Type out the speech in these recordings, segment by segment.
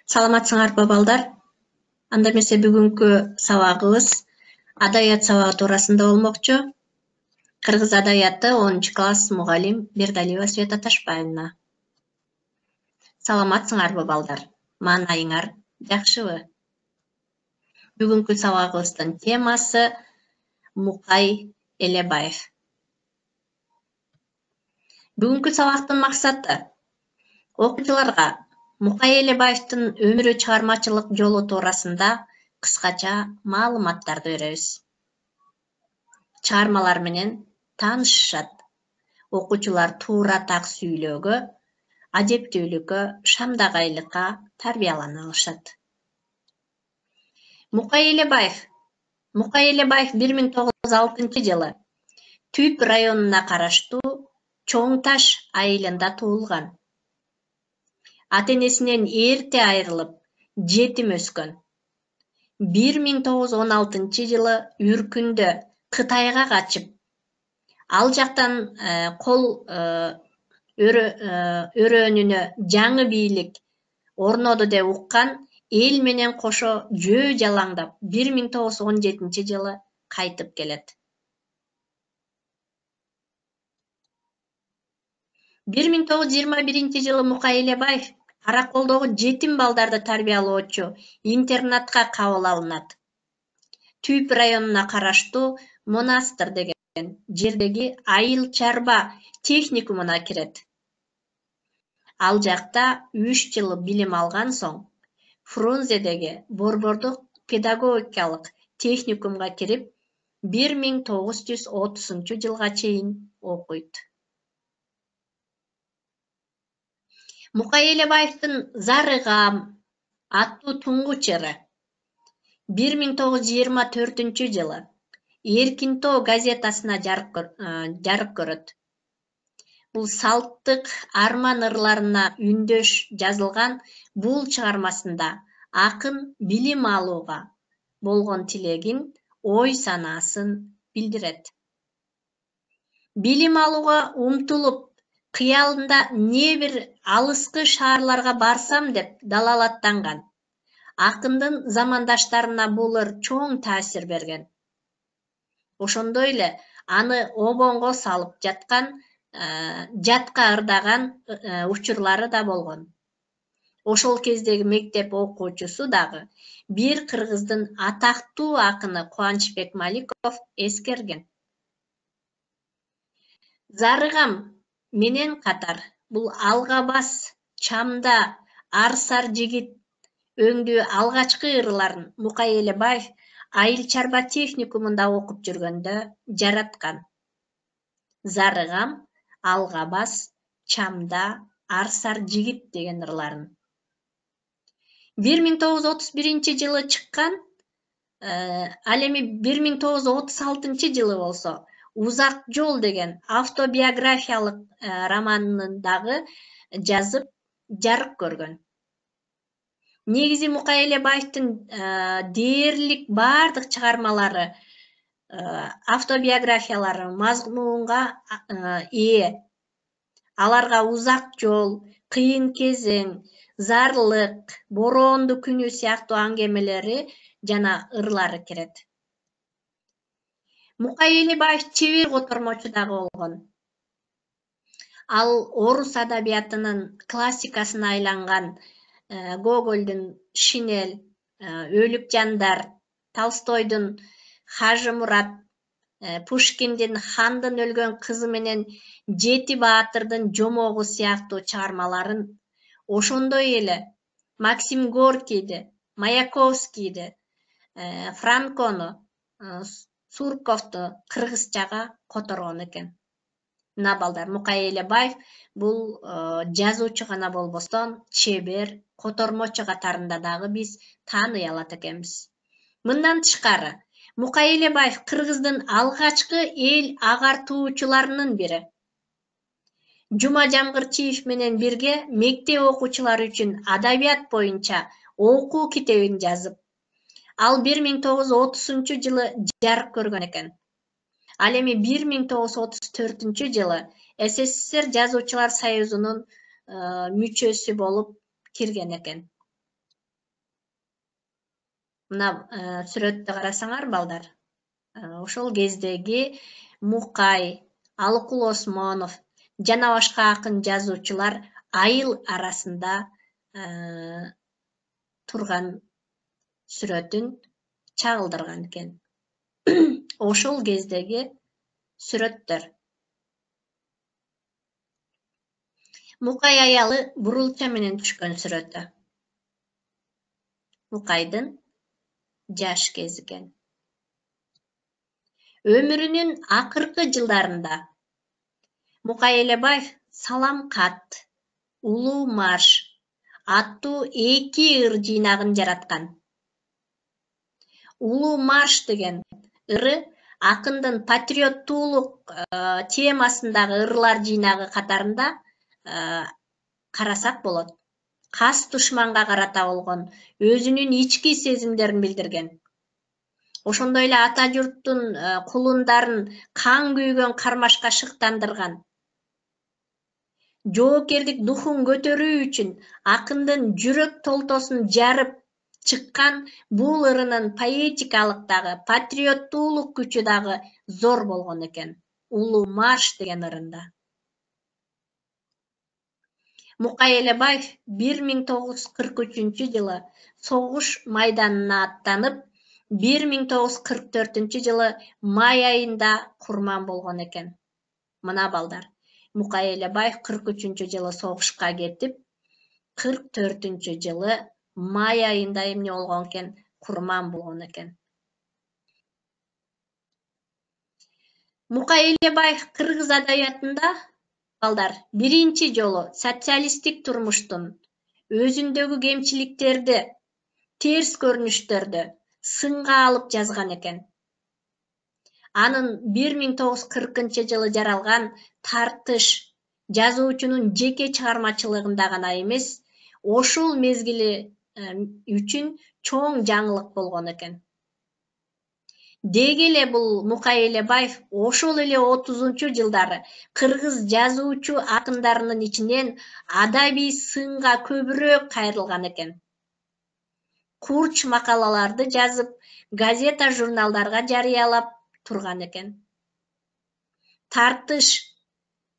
Саламатсыңарбы балдар? Анда эмесе бүгүнкү сабагыбыз адабият сабагы туурасында болмокчу. Кыргыз адабияты 10-класс мугалим Бердалиева Света Ташпаевна. Саламатсыңарбы балдар? Маанайыңар жакшыбы? Бүгүнкү сабагыбыздын темасы Мукай Элебаев. Бүгүнкү сабактын максаты окуучуларга Мукай Элебаевдин өмүрү чыгармачылык жолу туурасында кыскача маалыматтарды беребиз. Чыгармалар менен таанышышат. Окуучулар туура так сүйлөөгө, адептүүлүккө, шамдагайлыкка тарбиялана алышат. Мукай Элебаев 1906-жылы Түп районуна караштуу Чоң Таш айылында туулган. Ата-энесинен эрте айрылып, жетим өскөн. 1916-жылы Үркүндө Кытайга качып, ал жактан кол өрөөнүнө жаңы бийлик орноду деп уккан, эл менен кошо жөө жалаңдап 1917-жылы кайтып келет. 1921-жылы Мукай Элебаев Караколдогу жетим балдарды тарбиялоочу интернатка кабыл алынат. Түп районуна караштуу Монастыр деген жердеги айыл чарба техникумуна кирет. Ал жакта 3 жыл билим алган соң Фрунзедеги Борбордук педагогикалык техникумга кирип, 1930-жылга чейин окуйт. Мукай Элебаевдин Зарыгам аттуу туңгуч ыры 1924-жылы Эркин Тоо газетасына жарык көрөт. Бул салттык арман ырларына үндөш жазылган бул чыгармасында акын билим алууга болгон тилегин, ой санаасын билдирет. Билим алууга умтулуп, кыялында не бир алыскы шаарларга барсам деп далалаттанган. Акындын замандаштарына бул ыр чоң таасир берген. Ошондой эле аны обонго салып жатка ырдаган учурлары да болгон. Ошол кездеги мектеп окуучусу дагы бир кыргыздын атактуу акыны Кубанычбек Маликов эскерген. Зарыгам менен катар бул алга бас, чамда, арсар жигит өңдүү алгачкы ырларын Мукай Элебаев айыл чарба техникумунда окуп жүргөндө жараткан. Зарыгам, алга бас, чамда, арсар жигит деген ырларын. 1931-жылы чыккан, ал эми 1936-жылы болсо Узак жол деген автобиографиялык романын дагы жазып жарык көргөн. Негизи Мукай Элебаевдин дээрлик бардык чыгармалары, автобиографиялары мазмунга ээ. Аларга Узак жол, Кыйын кезең, Зарлык, Бороондуу күнү сыяктуу аңгемелери жана ырлары кирет. Мукай Элебаев чебер котормочу дагы болгон. Ал орус адабиятынын классикасына айланган Гогольдун Шинель, Өлүк жандар, Толстойдун Хажы Мурат, Пушкиндин Хандын өлгөн кызы менен Жети баатырдын жомогу сыяктуу чыгармаларын, ошондой эле Максим Горкийди, Маяковскийди, Франкону, Сурковду кыргызчага которгон экен. Мына балдар, Мукай Элебаев бул жазуучу гана болбостон, чебер, котормочу катарында дагы биз тааный алат экенбиз. Мындан тышкары, Мукай Элебаев кыргыздын алгачкы эл агартуучуларынын бири. Жума Жамгырчиев менен бирге мектеп окуучулары үчүн адабият боюнча окуу китебин жазып, ал 1930-жылы жарык көргөн экен. Ал эми 1934-жылы СССР Жазуучулар союзунун мүчөсү болуп кирген экен. Мына сүрөттү карасаңар балдар, ошол кездеги Мукай, Алыкул Осмонов жана башка акын жазуучулар айыл арасында турган сүрөтүн чагылдырган экен. Ошол кездеги сүрөттөр. Мукай аялы бурулча менен түшкөн сүрөтү. Мукайдын жаш кези экен. Өмүрүнүн акыркы жылдарында Мукай Элебаев Салам кат, Улуу марш аттуу 2 ыр жыйнагын жараткан. Улуу марш деген ыры акындын патриоттуулук темасындагы ырлар жыйнагы катарында карасак болот. Кас душманга карата болгон өзүнүн ички сезимдерин билдирген. Ошондой эле ата журттун кулундарын кан күйгөн кармашка шыктандырган. Жоокердик духун көтөрүү үчүн акындын жүрөк толтосун жарып чыккан бул ырынын поэтикалык дагы, патриоттуулук күчү дагы зор болгон экен. Улуу марш деген ырында. Мукай Элебаев 1943-жылы согуш майданына аттанып, 1944-жылы май айында курман болгон экен. Мына балдар, Мукай Элебаев 43-жылы согушка кетип, 44-жылы май айында эмне болгон экен? Курман болгон экен. Мукай Элебаев кыргыз адабиятында балдар биринчи жолу социалисттик турмуштун өзүндөгү кемчиликтерди, терс көрүнүштөрдү сынга алып жазган экен. Анын 1940-жылы жаралган Тартыш жазуучунун жеке чыгармачылыгында гана эмес, ошол мезгили үчүн чоң жаңылык болгон экен. Деги эле бул Мукай Элебаев ошол эле 30-жылдары кыргыз жазуучу акындарынын ичинен адабий сынга көбүрөөк кайрылган экен. Курч макалаларды жазып, газета журналдарга жарыялап турган экен. Тартыш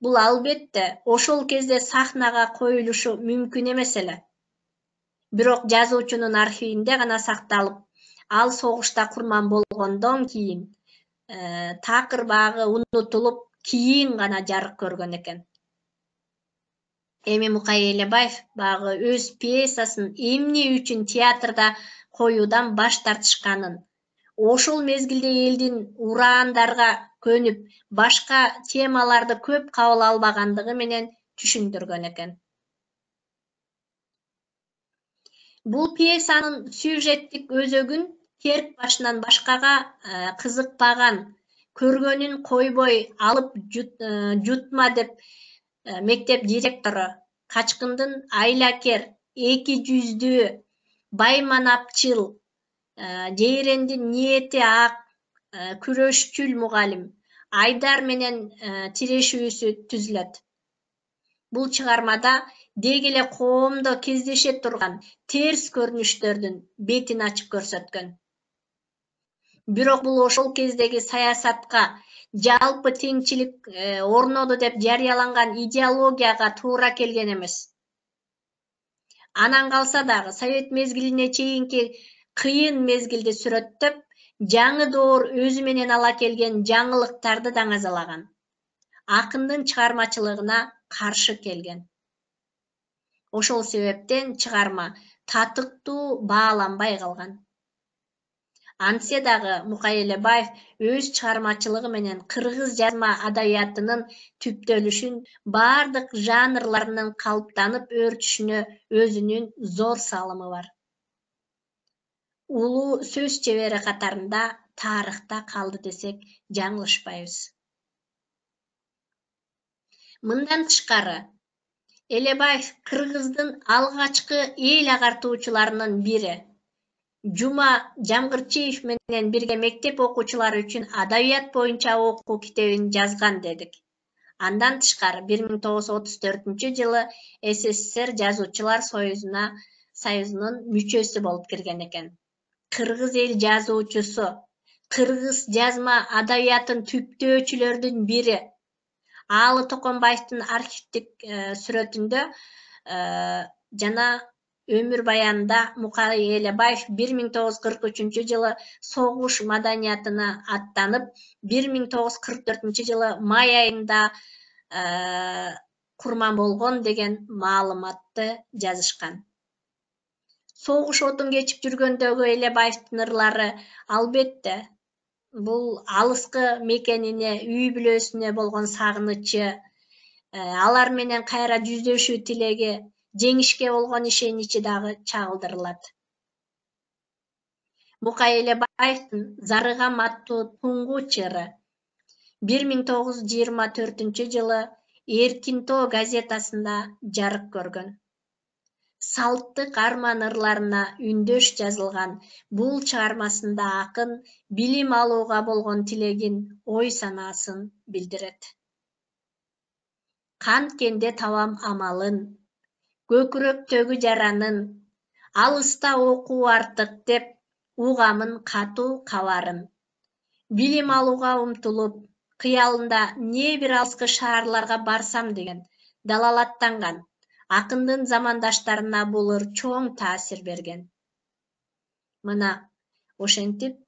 бул албетте ошол кезде сахнага коюлушу мүмкүн эмес эле. Бирок жазуучунун архивинде гана сакталып, ал согушта курман болгондон кийин такыр багы унутулуп, кийин гана жарык көргөн экен. Эми Мукай Элебаев багы өз пьесасын эмне үчүн театрда коюудан баш тартышканын, ошол мезгилде элдин ураандарга көнүп, башка темаларды көп кабыл албагандыгы менен түшүндүргөн экен. Бул пьесанын сюжеттик өзөгүн керк башынан башкага кызыкпаган, көргөнүн койбой алып жутма деп мектеп директору, качкындын айлакер, эки жүздүү, байманапчыл, жейрендин ниети ак, күрөшчүл мугалим Айдар менен тирешүүсү түзүлөт. Бул чыгармада деги эле коомдо кездеше турган терс көрүнүштөрдүн бетин ачып көрсөткөн. Бирок бул ошол кездеги саясатка, жалпы теңчилик орноду деп жарыяланган идеологияга туура келген эмес. Анан калса дагы Совет мезгилине чейинки кыйын мезгилди сүрөттөп, жаңы доор өзү менен ала келген жаңылыктарды даңазалаган. Акындын чыгармачылыгына каршы келген. Ошол себептен чыгарма татыктуу бааланбай калган. Антсе дагы Мукай Элебаев өз чыгармачылыгы менен кыргыз жазма адабиятынын түптөлүшүн, бардык жанрларынын калыптанып өрчүшүнө өзүнүн зор салымы бар. Улуу сөз чебери катарында тарыхта калды десек жаңылышпайбыз. Мындан тышкары, Элебаев кыргыздын алгачкы эл агартуучуларынын бири. Жума Жамгырчиев менен бирге мектеп окуучулары үчүн адабият боюнча окуу китебин жазган дедик. Андан тышкары 1934-жылы СССР жазуучулар союзунун мүчөсү болуп кирген экен. кыргыз эл жазуучусу, кыргыз жазма адабиятын түптөөчүлөрдүн бири. Аалы Токонбаевдин архивдик сүрөтүндө жана өмүр баянында Мукай Элебаев 1943-жылы согуш маданиятына аттанып, 1944-жылы май айында курман болгон деген маалыматты жазышкан. Согуш отун кечип жүргөндөгү Элебаевдин ырлары албетте бул алыскы мекенине, үй бүлөсүнө болгон сагынычы, алар менен кайра жүздөшүү тилеги, жеңишке болгон ишеничи дагы чагылдырылат. Мукай Элебаевдин Зарыгам аттуу туңгуч ыры 1924-жылы Эркин Тоо газетасында жарык көргөн. Салттык арман ырларына үндөш жазылган бул чыгармасында акын билим алууга болгон тилегин, ой санаасын билдирет. Канткенде табам амалын, көкүрөктөгү жаранын, алыста окуу артык деп угамын катуу кабарын. Билим алууга умтулуп, кыялында не бир алыскы шаарларга барсам деген далалаттанган. Акындын замандаштарына бул ыр чоң таасир берген. Мына ошентип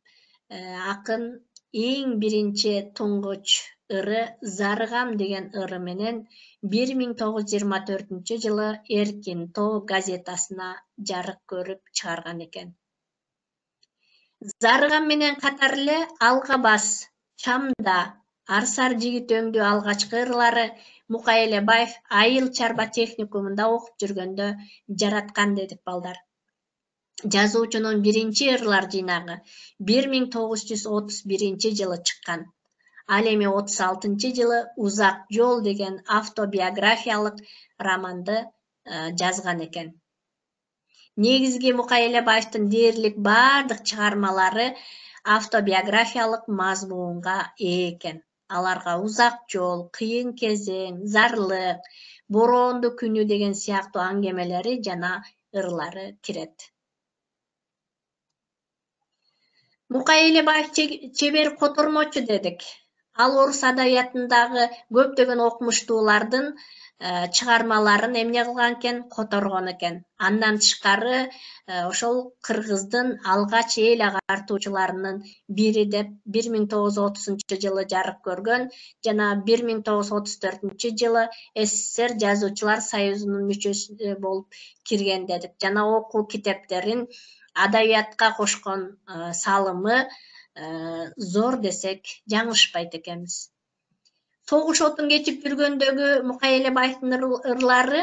акын эң биринчи туңгуч ыры Зарыгам деген ыры менен 1924-жылы Эркин Тоо газетасына жарык көрүп чыгарган экен. Зарыгам менен катар эле Алга бас, Чамда, Арсар жигит өңдүү алгачкы ырлары Мукай Элебаев Айыл чарба техникумунда окуп жүргөндө жараткан дедик балдар. Жазуучунун биринчи ырлар жыйнагы 1931-жылы чыккан. Ал эми 36-жылы Узак жол деген автобиографиялык романды жазган экен. Негизги Мукай Элебаевдин дээрлик бардык чыгармалары автобиографиялык мазмунга ээ экен. Аларга Узак жол, Кыйын кезең, Зарлык, Бороондуу күнү деген сыяктуу аңгемелери жана ырлары кирет. Мукай Элебаев чебер котормочу дедик. Ал орус адабиятындагы көптөгөн окумуштуулардын чыгармаларын эмне кылган экен, которгон экен. Андан тышкары ошол кыргыздын алгач эл агартуучуларынын бири деп 1930-жылы жарык көргөн жана 1934-жылы СССР жазуучулар союзунун мүчөсү болуп кирген дедик. Жана окуу китептерин адабиятка кошкон салымы зор десек жаңылышпайт экенбиз. Согуш отун кечип жүргөндөгү Мукай Элебаевдин ырлары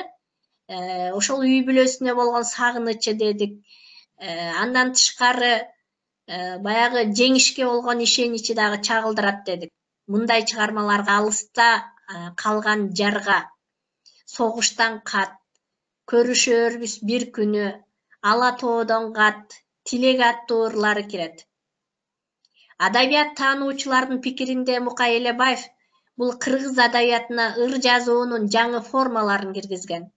ошол үй бүлөсүнө болгон сагынычы дедик. Андан тышкары баягы жеңишке болгон ишеничи дагы чагылдырат дедик. Мындай чыгармаларга алыста калган жарга, согуштан кат, көрүшөрбүз бир күнү, Ала тоодон кат, Тилек аттуу ырлары кирет. Адабият таануучулардын пикиринде Мукай Элебаев бул кыргыз адабиятына ыр жазуунун жаңы формаларын киргизген.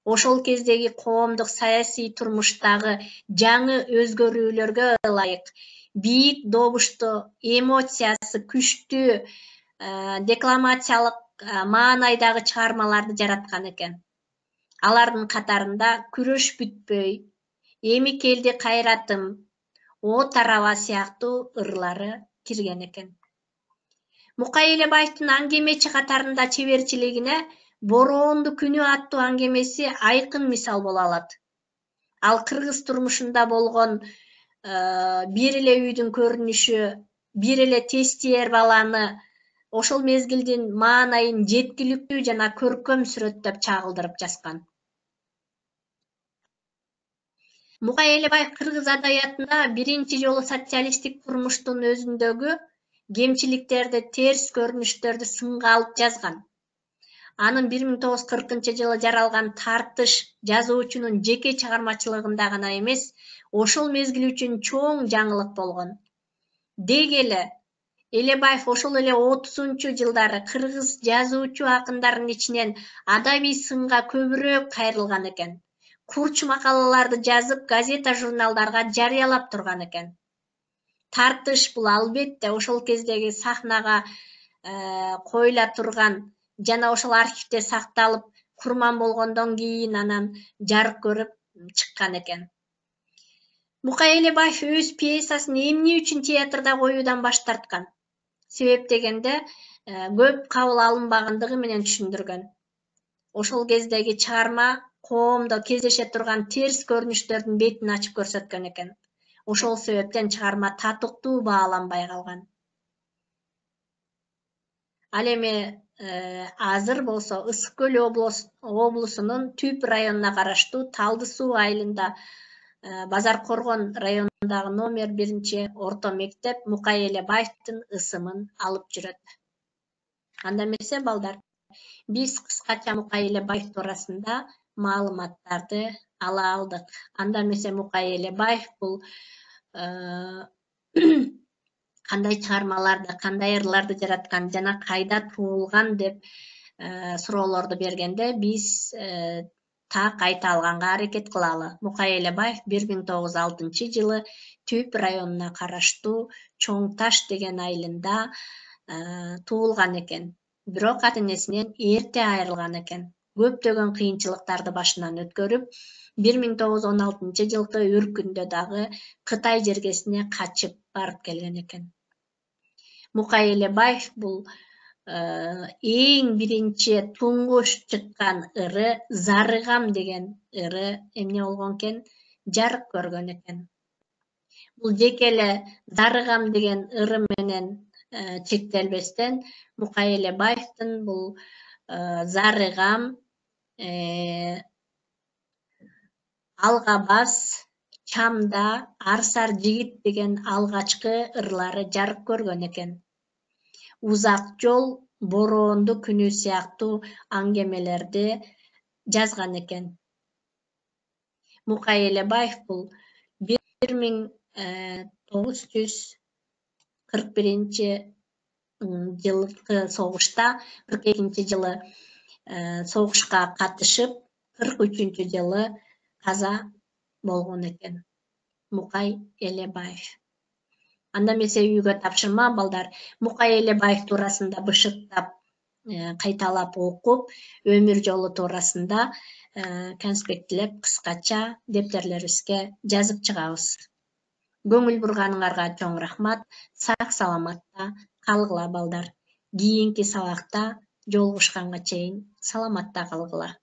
Ошол кездеги коомдук саясий турмуштагы жаңы өзгөрүүлөргө ылайык бийик добуштуу, эмоциясы күчтүү, декламациялык маанайдагы чыгармаларды жараткан экен. Алардын катарында Күрөш бүтпөй, Эми келди кайратым, О тараба сыяктуу ырлары кирген экен. Мукай Элебаевдин аңгемечи катарында чеберчилигине Бороондуу күнү аттуу аңгемеси айкын мисал боло алат. Ал кыргыз турмушунда болгон бир эле үйдүн көрүнүшү, бир эле тестиер баланы ошол мезгилдин маанайын жеткиликтүү жана көркөм сүрөттөп чагылдырып жазган. Мукай Элебаев кыргыз адабиятында биринчи жолу социалисттик турмуштун өзүндөгү кемчиликтерди, терс көрүнүштөрдү сынга алып жазган. Анын 1940-жылы жаралган Тартыш жазуучунун жеке чыгармачылыгында гана эмес, ошол мезгил үчүн чоң жаңылык болгон. Деги эле Элебаев ошол эле 30-жылдары кыргыз жазуучу акындардын ичинен адабий сынга көбүрөөк кайрылган экен. курч макалаларды жазып, газета журналдарга жарыялап турган экен. Тартыш бул албетте ошол кездеги сахнага коюла турган жана ошол архивде сакталып курман болгондон кийин анан жарык көрүп чыккан экен. Мукай Элебаев өз пьесасын эмне үчүн театрда коюудан баш тарткан? Себеп дегенде көп кабыл алынбагандыгы менен түшүндүргөн. Ошол кездеги чыгарма коомдо кездеше турган терс көрүнүштөрдүн бетин ачып көрсөткөн экен. Ошол себептен чыгарма татыктуу бааланбай калган. Ал эми азыр болсо Ысык Көл облусунун Түп районуна караштуу Талды Суу айылында Базар Коргон районундагы номер 1 орто мектеп Мукай Элебаевдин ысымын алып жүрөт. Анда эмесе балдар, биз кыскача Мукай Элебаев туурасында маалыматтарды ала алдык. Анда эмесе Мукай Элебаев бул кандай чыгармаларды, кандай ырларды жараткан жана кайда туулган деп суроолорду бергенде биз так айта алганга аракет кылалы. Мукай Элебаев 1906 жылы Түп районуна караштуу Чоң Таш деген айылында туулган экен. Бирок ата энесинен эрте айрылган экен. Көптөгөн кыйынчылыктарды башынан өткөрүп, 1916 жылкы үркүндө дагы Кытай жергесине качып барып келген экен. Мукай Элебаев бул эң биринчи туңгуш чыккан ыры Зарыгам деген ыры эмне болгон экен? Жарык көргөн экен. Бул жеке эле Зарыгам деген ыры менен чектелбестен, Мукай Элебаевдин бул Зарыгам, Алга бас, Чамда, Арсар жигит деген алгачкы ырлары жарык көргөн экен. Узак жол, Боронду күнү сыяктуу аңгемелерди жазган экен. Мукай Элебаев бул 1941 жылкы согушта, 42 жылы согушка катышып, 43 жылы каза болгон экен. Мукай Элебаев. Анда эмесе үйгө тапшырма балдар, Мукай Элебаев туурасында бышыктап, кайталап окуп, өмүр жолу туурасында конспектилеп кыскача дептерлерибизге жазып чыгабыз. Көңүл бурганыңарга чоң рахмат. Сак саламатта калгыла балдар. Кийинки сабакта жолугушканга чейин саламатта калгыла.